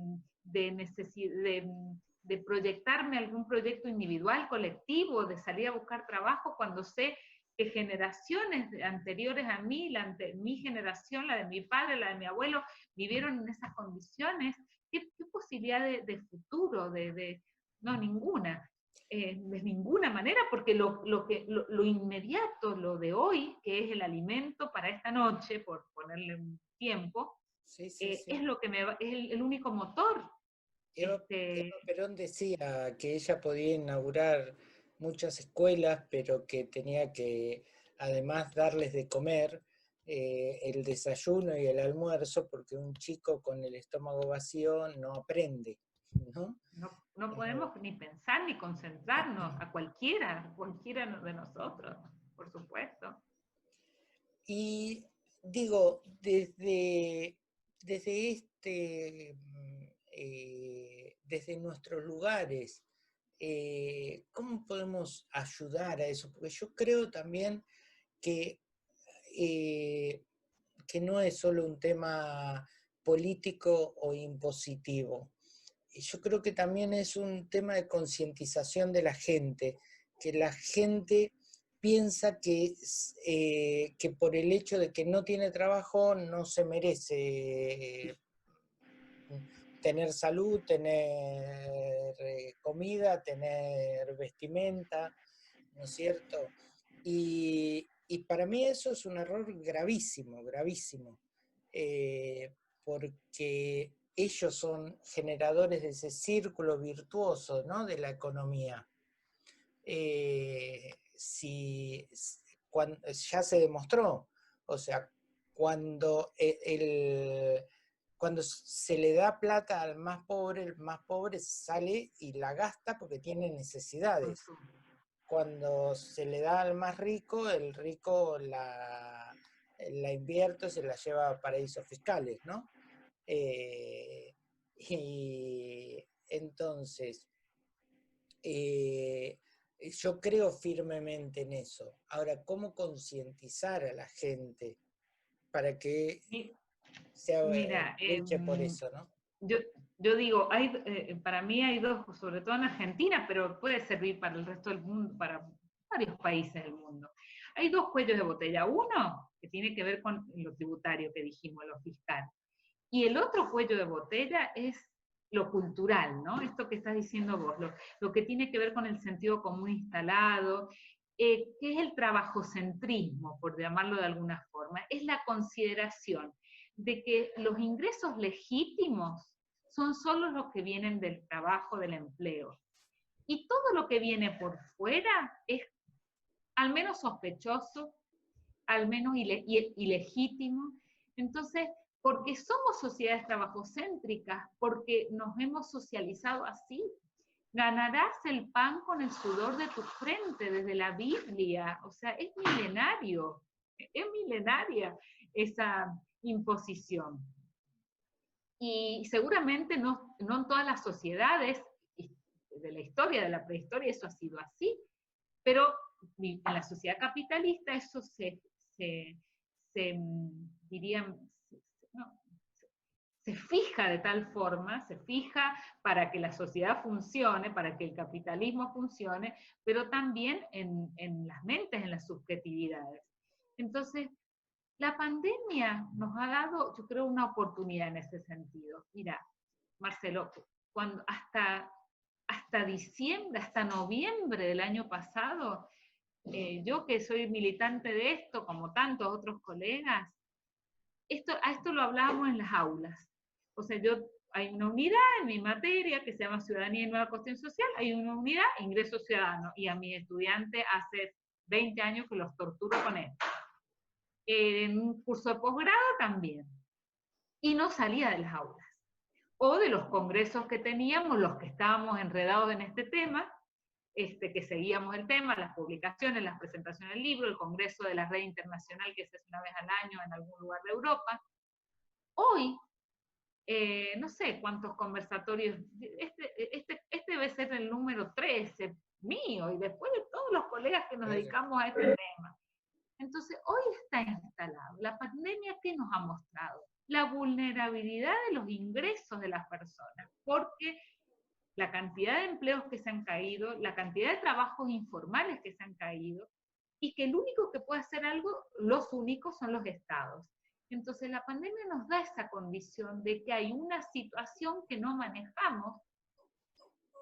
de proyectarme algún proyecto individual, colectivo, de salir a buscar trabajo cuando sé que generaciones anteriores a mí, mi generación, la de mi padre, la de mi abuelo, vivieron en esas condiciones. ¿Qué posibilidad de futuro? No, ninguna. De ninguna manera, porque lo inmediato, lo de hoy, que es el alimento para esta noche, por ponerle un tiempo, sí, sí, es sí. lo que es el único motor. Eva Perón decía que ella podía inaugurar muchas escuelas, pero que tenía que además darles de comer el desayuno y el almuerzo, porque un chico con el estómago vacío no aprende, ¿no? No podemos ni pensar ni concentrarnos a cualquiera de nosotros, por supuesto. Y digo, desde desde nuestros lugares, ¿cómo podemos ayudar a eso? Porque yo creo también que, eh, que no es solo un tema político o impositivo. Yo creo que también es un tema de concientización de la gente, que la gente piensa que por el hecho de que no tiene trabajo no se merece tener salud, tener comida, tener vestimenta, ¿no es cierto? Y para mí eso es un error gravísimo, gravísimo, porque ellos son generadores de ese círculo virtuoso, ¿no?, de la economía. Cuando, ya se demostró, o sea, cuando, cuando se le da plata al más pobre, el más pobre sale y la gasta porque tiene necesidades. Cuando se le da al más rico, el rico la invierte, se la lleva a paraísos fiscales, ¿no? Y entonces, yo creo firmemente en eso. Ahora, ¿cómo concientizar a la gente para que se Mira, luche por eso, ¿no? yo, yo digo, para mí hay dos, sobre todo en Argentina, pero puede servir para el resto del mundo, para varios países del mundo. Hay dos cuellos de botella. Uno, que tiene que ver con lo tributario que dijimos, lo fiscal. Y el otro cuello de botella es lo cultural, ¿no? Esto que estás diciendo vos, lo que tiene que ver con el sentido común instalado, que es el trabajocentrismo, por llamarlo de alguna forma. Es la consideración de que los ingresos legítimos son solo los que vienen del trabajo, del empleo. Y todo lo que viene por fuera es al menos sospechoso, al menos ilegítimo. Entonces, porque somos sociedades trabajocéntricas, porque nos hemos socializado así. Ganarás el pan con el sudor de tu frente, desde la Biblia, o sea, es milenario. Es milenaria esa imposición. Y seguramente no en todas las sociedades de la historia, de la prehistoria, eso ha sido así, pero en la sociedad capitalista eso dirían, no, se fija de tal forma, se fija para que la sociedad funcione, para que el capitalismo funcione, pero también en las mentes, en las subjetividades. Entonces, la pandemia nos ha dado, yo creo, una oportunidad en ese sentido. Mira, Marcelo, cuando hasta diciembre, hasta noviembre del año pasado, yo que soy militante de esto, como tantos otros colegas, a esto lo hablábamos en las aulas. O sea, hay una unidad en mi materia que se llama Ciudadanía y Nueva Cuestión Social, hay una unidad, Ingreso Ciudadano, y a mi estudiante hace 20 años que los torturo con esto. En un curso de posgrado también. Y no salía de las aulas. O de los congresos que teníamos, los que estábamos enredados en este tema, que seguíamos el tema, las publicaciones, las presentaciones del libro, el congreso de la red internacional que se hace una vez al año en algún lugar de Europa. Hoy, no sé cuántos conversatorios, este debe ser el número 13 mío, y después de todos los colegas que nos dedicamos a este tema. Entonces, hoy está instalado. La pandemia, ¿qué nos ha mostrado? La vulnerabilidad de los ingresos de las personas, porque la cantidad de empleos que se han caído, la cantidad de trabajos informales que se han caído, y que el único que puede hacer algo, los únicos, son los estados. Entonces, la pandemia nos da esa condición de que hay una situación que no manejamos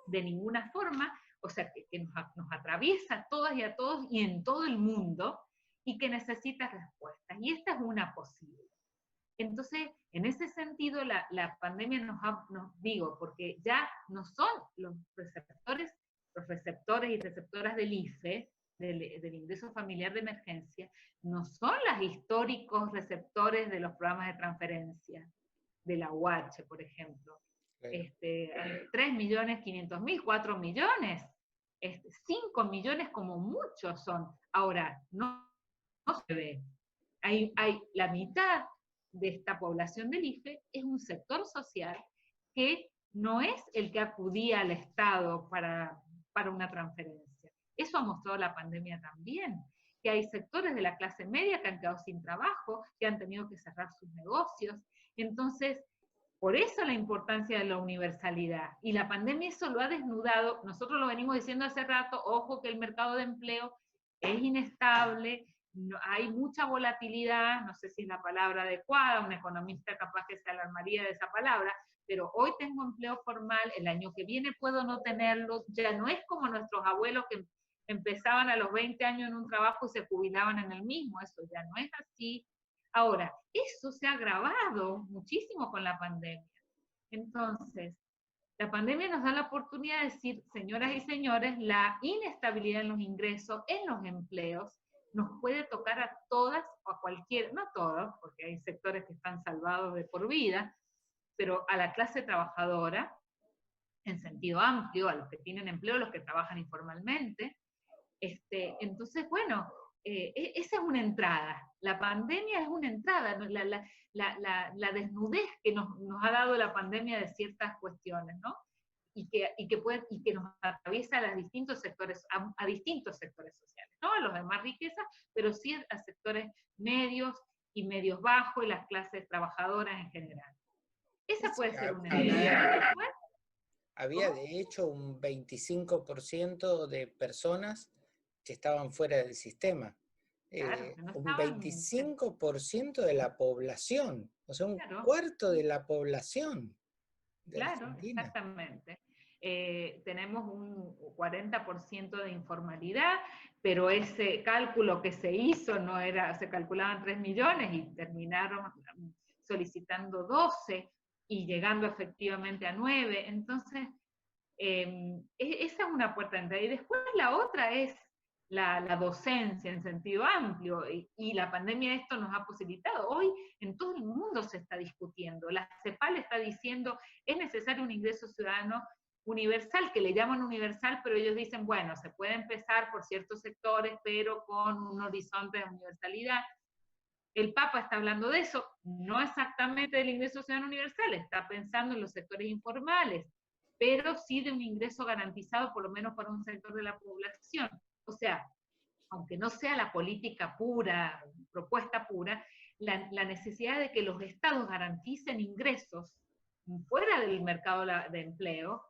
de ninguna forma, o sea, que nos atraviesa a todas y a todos y en todo el mundo, y que necesita respuestas. Y esta es una posible. Entonces, en ese sentido, la pandemia digo, porque ya no son los receptores y receptoras del IFE, del ingreso familiar de emergencia, no son los históricos receptores de los programas de transferencia, de la UH, por ejemplo. 3.500.000, 4 millones, 5 millones como muchos son. Ahora, no se ve. Hay la mitad de esta población del IFE es un sector social que no es el que acudía al Estado para una transferencia. Eso ha mostrado la pandemia también, que hay sectores de la clase media que han quedado sin trabajo, que han tenido que cerrar sus negocios. Entonces, por eso la importancia de la universalidad. Y la pandemia eso lo ha desnudado. Nosotros lo venimos diciendo hace rato, ojo que el mercado de empleo es inestable, no, hay mucha volatilidad, no sé si es la palabra adecuada, un economista capaz que se alarmaría de esa palabra, pero hoy tengo empleo formal, el año que viene puedo no tenerlo, ya no es como nuestros abuelos que empezaban a los 20 años en un trabajo y se jubilaban en el mismo, eso ya no es así. Ahora, eso se ha agravado muchísimo con la pandemia. Entonces, la pandemia nos da la oportunidad de decir, señoras y señores, la inestabilidad en los ingresos, en los empleos, nos puede tocar a todas o a cualquiera, no todos, porque hay sectores que están salvados de por vida, pero a la clase trabajadora, en sentido amplio, a los que tienen empleo, a los que trabajan informalmente. Entonces, bueno, esa es una entrada. La pandemia es una entrada, la desnudez que nos ha dado la pandemia de ciertas cuestiones, ¿no? Y que nos atraviesa a distintos sectores sociales, no a los de más riqueza, pero sí a sectores medios y medios bajos y las clases trabajadoras en general. Esa puede ser una entrada. Había de hecho un 25% de personas que estaban fuera del sistema. Claro, no un 25% de la población, o sea, un claro, cuarto de la población de Argentina. Exactamente. Tenemos un 40% de informalidad, pero ese cálculo que se hizo no era, se calculaban 3 millones y terminaron solicitando 12 y llegando efectivamente a 9. Entonces, esa es una puerta de entrada. Y después la otra es la docencia en sentido amplio, y la pandemia esto nos ha posibilitado. Hoy en todo el mundo se está discutiendo. La CEPAL está diciendo es necesario un ingreso ciudadano universal, que le llaman universal, pero ellos dicen, bueno, se puede empezar por ciertos sectores, pero con un horizonte de universalidad. el Papa está hablando de eso, no exactamente del ingreso ciudadano universal, está pensando en los sectores informales, pero sí de un ingreso garantizado por lo menos para un sector de la población. O sea, aunque no sea la política pura, propuesta pura, la necesidad de que los estados garanticen ingresos fuera del mercado de empleo.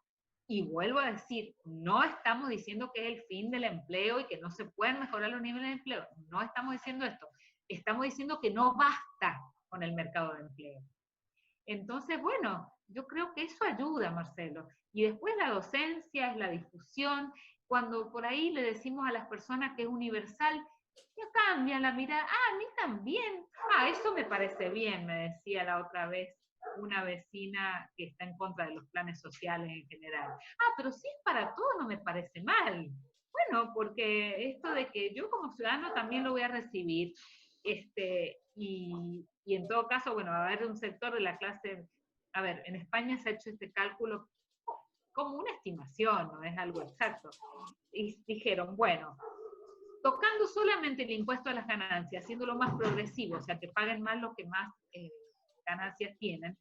Y vuelvo a decir, no estamos diciendo que es el fin del empleo y que no se pueden mejorar los niveles de empleo. No estamos diciendo esto. Estamos diciendo que no basta con el mercado de empleo. Entonces, bueno, yo creo que eso ayuda, Marcelo. Y después la docencia, es la difusión. Cuando por ahí le decimos a las personas que es universal, ya cambian la mirada. Ah, a mí también. Ah, eso me parece bien, me decía la otra vez una vecina que está en contra de los planes sociales en general. Ah, pero si es para todo no me parece mal. Bueno, porque esto de que yo como ciudadano también lo voy a recibir, y en todo caso, bueno, va a haber un sector de la clase, a ver, en España se ha hecho este cálculo como una estimación, no es algo exacto. Y dijeron, bueno, tocando solamente el impuesto a las ganancias, haciéndolo más progresivo, o sea, que paguen más los que más ganancias tienen,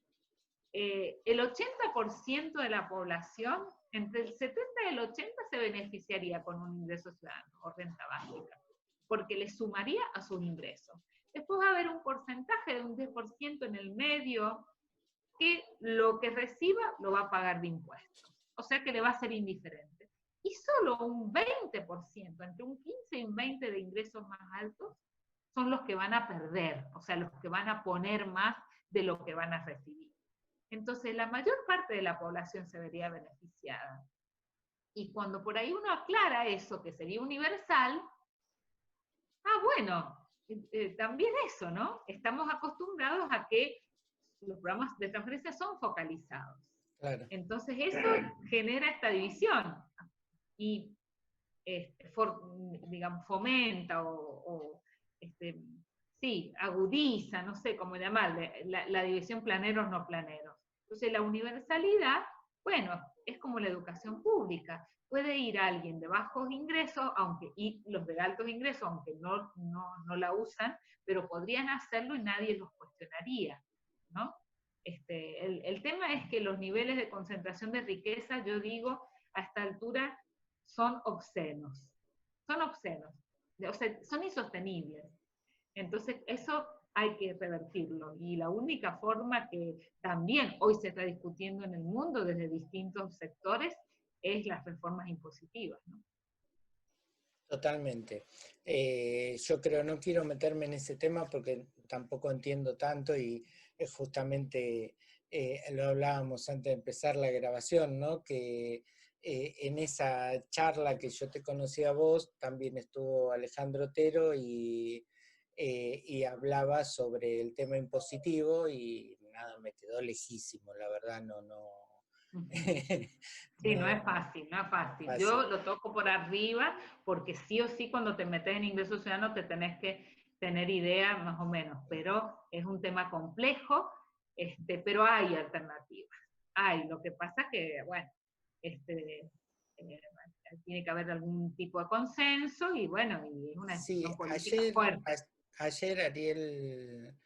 el 80% de la población, entre el 70 y el 80, se beneficiaría con un ingreso ciudadano o renta básica, porque le sumaría a sus ingresos. Después va a haber un porcentaje de un 10% en el medio, que lo que reciba lo va a pagar de impuestos. O sea que le va a ser indiferente. Y solo un 20%, entre un 15 y un 20% de ingresos más altos, son los que van a perder, o sea, los que van a poner más de lo que van a recibir. Entonces, la mayor parte de la población se vería beneficiada. Y cuando por ahí uno aclara eso, que sería universal, bueno, también eso, ¿no? Estamos acostumbrados a que los programas de transferencia son focalizados. Claro. Entonces eso genera esta división y digamos, fomenta o sí, agudiza, no sé cómo llamarle, la división planeros-no planeros. Entonces la universalidad, bueno, es como la educación pública. Puede ir alguien de bajos ingresos, y los de altos ingresos, aunque no la usan, pero podrían hacerlo y nadie los cuestionaría, ¿no? El tema es que los niveles de concentración de riqueza, yo digo, a esta altura son obscenos. Son obscenos. O sea, son insostenibles. Entonces, eso hay que revertirlo. Y la única forma que también hoy se está discutiendo en el mundo desde distintos sectores es las reformas impositivas, ¿no? Totalmente. Yo creo, no quiero meterme en ese tema porque tampoco entiendo tanto y justamente lo hablábamos antes de empezar la grabación, ¿no? Que en esa charla que yo te conocí a vos, también estuvo Alejandro Otero y hablaba sobre el tema impositivo y nada, me quedó lejísimo, la verdad, no. Sí, no es fácil, no es fácil. Yo lo toco por arriba porque sí o sí cuando te metes en ingreso ciudadano te tenés que tener idea más o menos, pero es un tema complejo, pero hay alternativas. Hay, lo que pasa que, bueno, tiene que haber algún tipo de consenso y bueno, y es una decisión política fuerte. Ayer Ariel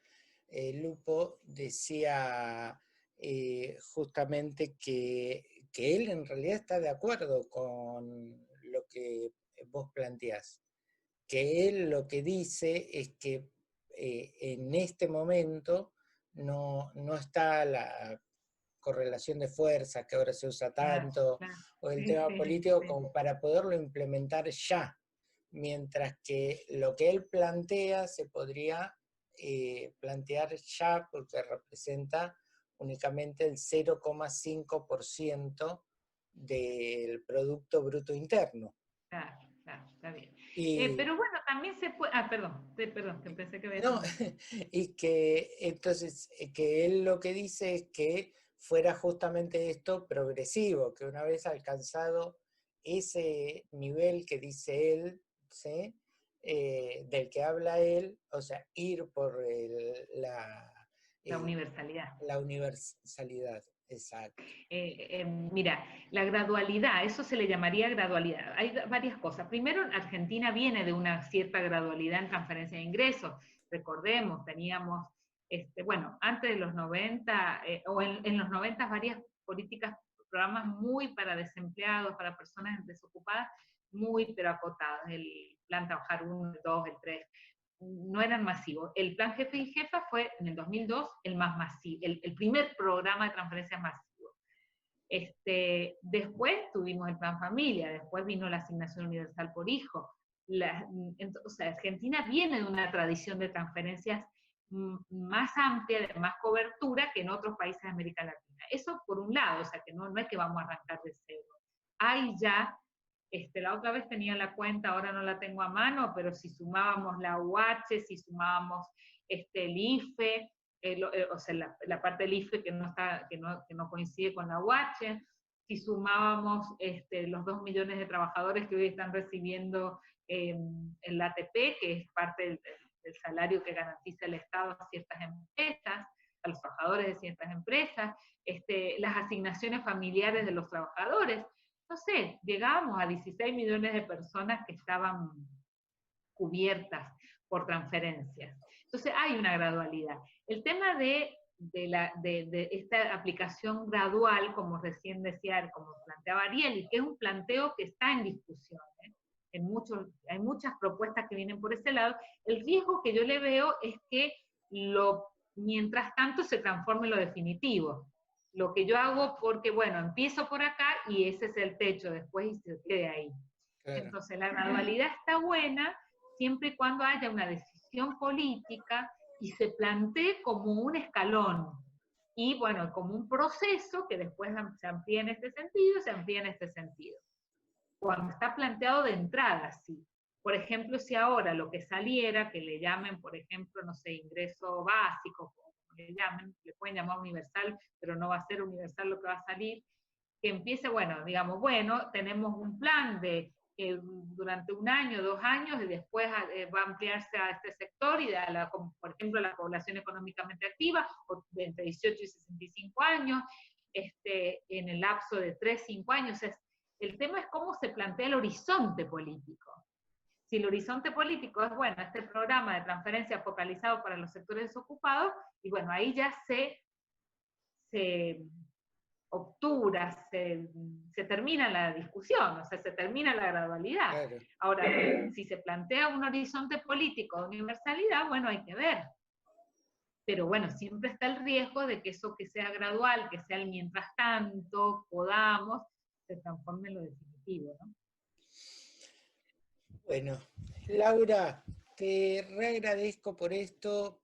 Lupo decía justamente que él en realidad está de acuerdo con lo que vos planteás, que él lo que dice es que en este momento no está la correlación de fuerzas que ahora se usa tanto, o el tema político como para poderlo implementar ya, mientras que lo que él plantea se podría plantear ya porque representa únicamente el 0,5% del Producto Bruto Interno. Claro, está bien. Pero bueno, también se puede... perdón, que pensé que había... No, y que entonces, que él lo que dice es que fuera justamente esto progresivo, que una vez alcanzado ese nivel que dice él, ¿sí? Del que habla él, o sea, ir por la universalidad. La universalidad, exacto. Mira, la gradualidad, eso se le llamaría gradualidad. Hay varias cosas. Primero, Argentina viene de una cierta gradualidad en transferencia de ingresos. recordemos, teníamos, bueno, antes de los 90, o en los 90 varias políticas, programas muy para desempleados, para personas desocupadas, muy pero acotados, el plan Trabajar 1, el 2, el 3, no eran masivos. El plan Jefe y Jefa fue en el 2002 el más masivo, el primer programa de transferencias masivo. Después tuvimos el plan Familia, después vino la asignación universal por hijo. O sea, Argentina viene de una tradición de transferencias más amplia, de más cobertura que en otros países de América Latina. Eso por un lado, o sea, que no es que vamos a arrancar de cero. Hay ya, la otra vez tenía la cuenta, ahora no la tengo a mano, pero si sumábamos la UH, si sumábamos el IFE, o sea, la parte del IFE que no coincide con la UH, si sumábamos los 2 millones de trabajadores que hoy están recibiendo el ATP, que es parte del salario que garantiza el Estado a ciertas empresas, a los trabajadores de ciertas empresas, las asignaciones familiares de los trabajadores. No sé, llegábamos a 16 millones de personas que estaban cubiertas por transferencias. Entonces hay una gradualidad. El tema de esta aplicación gradual, como recién decía, como planteaba Ariel, y que es un planteo que está en discusión, hay muchas propuestas que vienen por ese lado. El riesgo que yo le veo es que mientras tanto se transforme en lo definitivo. Lo que yo hago porque, bueno, empiezo por acá y ese es el techo después y se quede ahí. Claro. Entonces la gradualidad está buena siempre y cuando haya una decisión política y se plantee como un escalón. Y bueno, como un proceso que después se amplía en este sentido, se amplía en este sentido. Cuando está planteado de entrada, sí. Por ejemplo, si ahora lo que saliera, que le llamen, por ejemplo, no sé, ingreso básico, como le llamen, le pueden llamar universal, pero no va a ser universal lo que va a salir, que empiece, bueno, digamos, bueno, tenemos un plan de durante 1 año, 2 años, y después va a ampliarse a este sector, y por ejemplo, la población económicamente activa, o de entre 18 y 65 años, en el lapso de 3, 5 años. El tema es cómo se plantea el horizonte político. Si el horizonte político es, bueno, este programa de transferencia focalizado para los sectores desocupados, y bueno, ahí ya se obtura, se termina la discusión, o sea, se termina la gradualidad. Claro. Ahora, si se plantea un horizonte político de universalidad, bueno, hay que ver. Pero bueno, siempre está el riesgo de que eso que sea gradual, que sea el mientras tanto, podamos, se transforme en lo definitivo, ¿no? Bueno, Laura, te reagradezco por esto,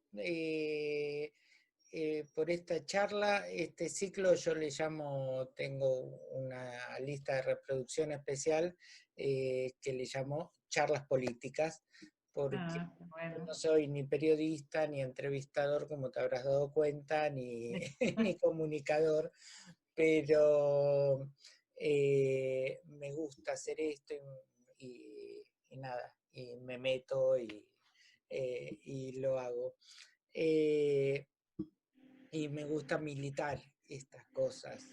por esta charla. Este ciclo yo le llamo, tengo una lista de reproducción especial que le llamo charlas políticas, porque bueno, no soy ni periodista, ni entrevistador, como te habrás dado cuenta, ni, ni comunicador, pero me gusta hacer esto y nada, y me meto y lo hago. Y me gusta militar estas cosas.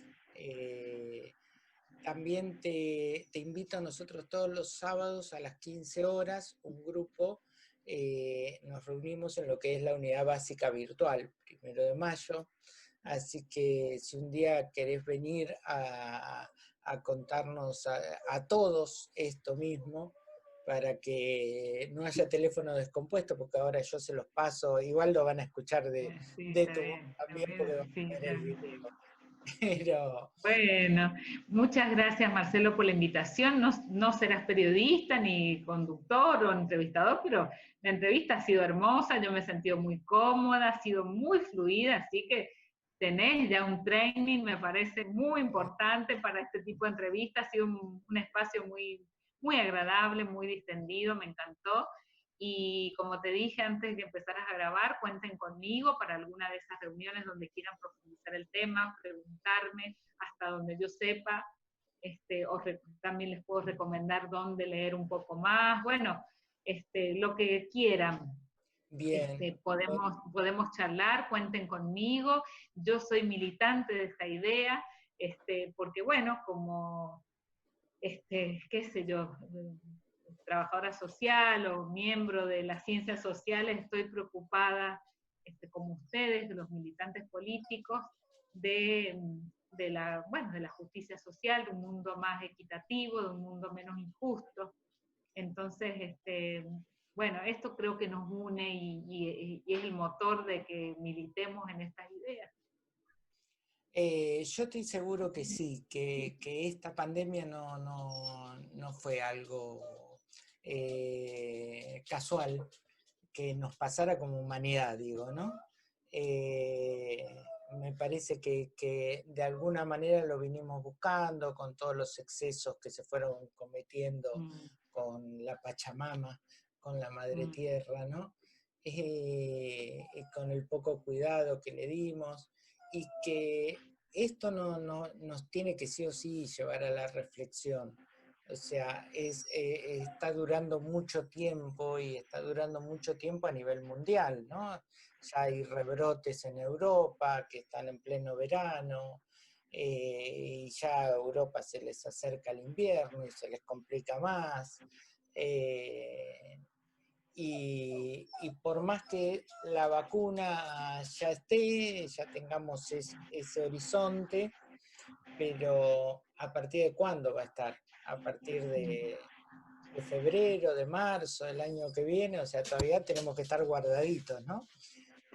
También te invito a nosotros todos los sábados a las 15 horas, un grupo, nos reunimos en lo que es la unidad básica virtual, 1 de mayo, así que si un día querés venir a contarnos a todos esto mismo, para que no haya teléfono descompuesto, porque ahora yo se los paso, igual lo van a escuchar de tu voz también, porque van a ver el video. Pero... Bueno, muchas gracias Marcelo por la invitación. No serás periodista, ni conductor o entrevistador, pero la entrevista ha sido hermosa, yo me he sentido muy cómoda, ha sido muy fluida, así que tenés ya un training, me parece muy importante para este tipo de entrevistas. Ha sido un espacio muy, muy agradable, muy distendido, me encantó. Y como te dije antes de que empezaras a grabar, cuenten conmigo para alguna de esas reuniones donde quieran profundizar el tema, preguntarme hasta donde yo sepa, también les puedo recomendar dónde leer un poco más, bueno, lo que quieran. Bien. Podemos charlar, cuenten conmigo, yo soy militante de esta idea, porque bueno, como, qué sé yo, trabajadora social o miembro de las ciencias sociales, estoy preocupada, como ustedes, de los militantes políticos, de la justicia social, de un mundo más equitativo, de un mundo menos injusto. Entonces, bueno, esto creo que nos une y es el motor de que militemos en estas ideas. Yo estoy seguro que sí, que esta pandemia no fue algo casual, que nos pasara como humanidad, digo, ¿no? Me parece que de alguna manera lo vinimos buscando con todos los excesos que se fueron cometiendo con la Pachamama, con la Madre Tierra, ¿no? Con el poco cuidado que le dimos, y que esto nos tiene que sí o sí llevar a la reflexión. O sea, está durando mucho tiempo, y está durando mucho tiempo a nivel mundial, ¿no? Ya hay rebrotes en Europa que están en pleno verano, y ya a Europa se les acerca el invierno y se les complica más. Y por más que la vacuna ya esté, ya tengamos ese horizonte, pero ¿a partir de cuándo va a estar? A partir de febrero, de marzo, del año que viene, o sea, todavía tenemos que estar guardaditos, ¿no?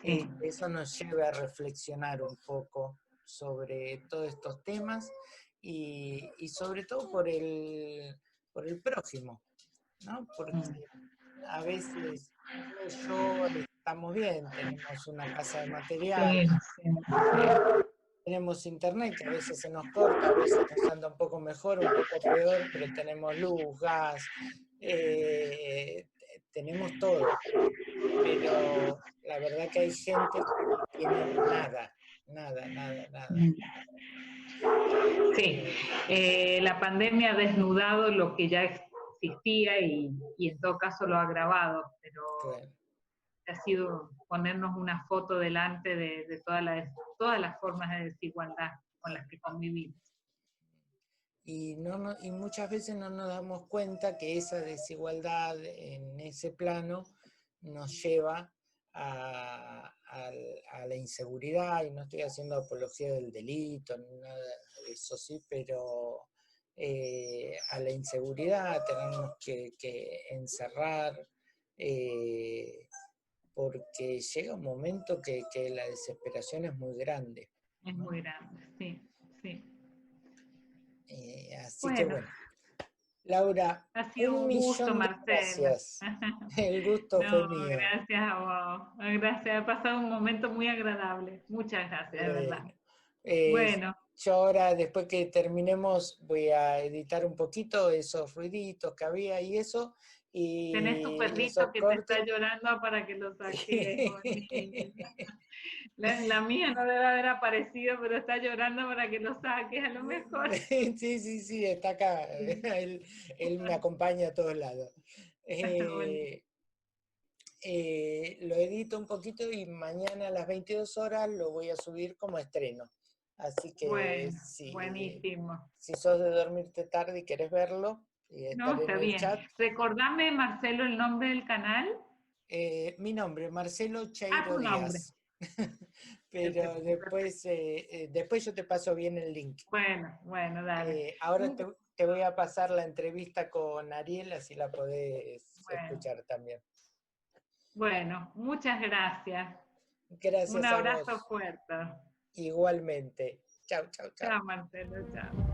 Sí. Eso nos lleva a reflexionar un poco sobre todos estos temas, y sobre todo por el prójimo, ¿no? Porque a veces yo estamos bien, tenemos una casa de material, Sí, sí, sí. tenemos internet, que a veces se nos corta, a veces nos anda un poco mejor, un poco peor, pero tenemos luz, gas, tenemos todo. Pero la verdad que hay gente que no tiene nada, nada, nada, nada. Sí, la pandemia ha desnudado lo que ya existía y en todo caso lo ha agravado, pero Claro. ha sido ponernos una foto delante de todas las formas de desigualdad con las que convivimos. Y muchas veces no nos damos cuenta que esa desigualdad en ese plano nos lleva a la inseguridad, y no estoy haciendo apología del delito, ni nada de eso, sí, pero a la inseguridad, a tenernos que encerrar, porque llega un momento que la desesperación es muy grande, Es ¿no? muy grande, sí, sí. Así que Bueno, bueno, Laura, ha sido un un gusto, millón de Marcelo. gracias. El gusto No, fue mío. gracias a vos. Gracias, he pasado un momento muy agradable. Muchas gracias, de verdad. Bueno, eh, Bueno, yo ahora, después que terminemos, voy a editar un poquito esos ruiditos que había y eso, tenés tu y perrito esos que te está cortes. llorando para que lo saques. La mía no debe haber aparecido, pero está llorando para que lo saques, a lo mejor. Sí, sí, sí, está acá. Él me acompaña a todos lados. Lo edito un poquito, y mañana a las 22 horas lo voy a subir como estreno. Así que Bueno, buenísimo. si sos de dormirte tarde y querés verlo y No, estar en está el bien. chat, Recordame, Marcelo, el nombre del canal. mi nombre, Marcelo Ah, Cheiro tu nombre. Díaz. Pero Perfecto. después yo te paso bien el link. Bueno, dale. Ahora te voy a pasar la entrevista con Ariel, así la podés Bueno, escuchar también. bueno, muchas gracias. Un Gracias a abrazo vos. fuerte. Igualmente. Chau, chau, chau. Chao, Marcelo, chao.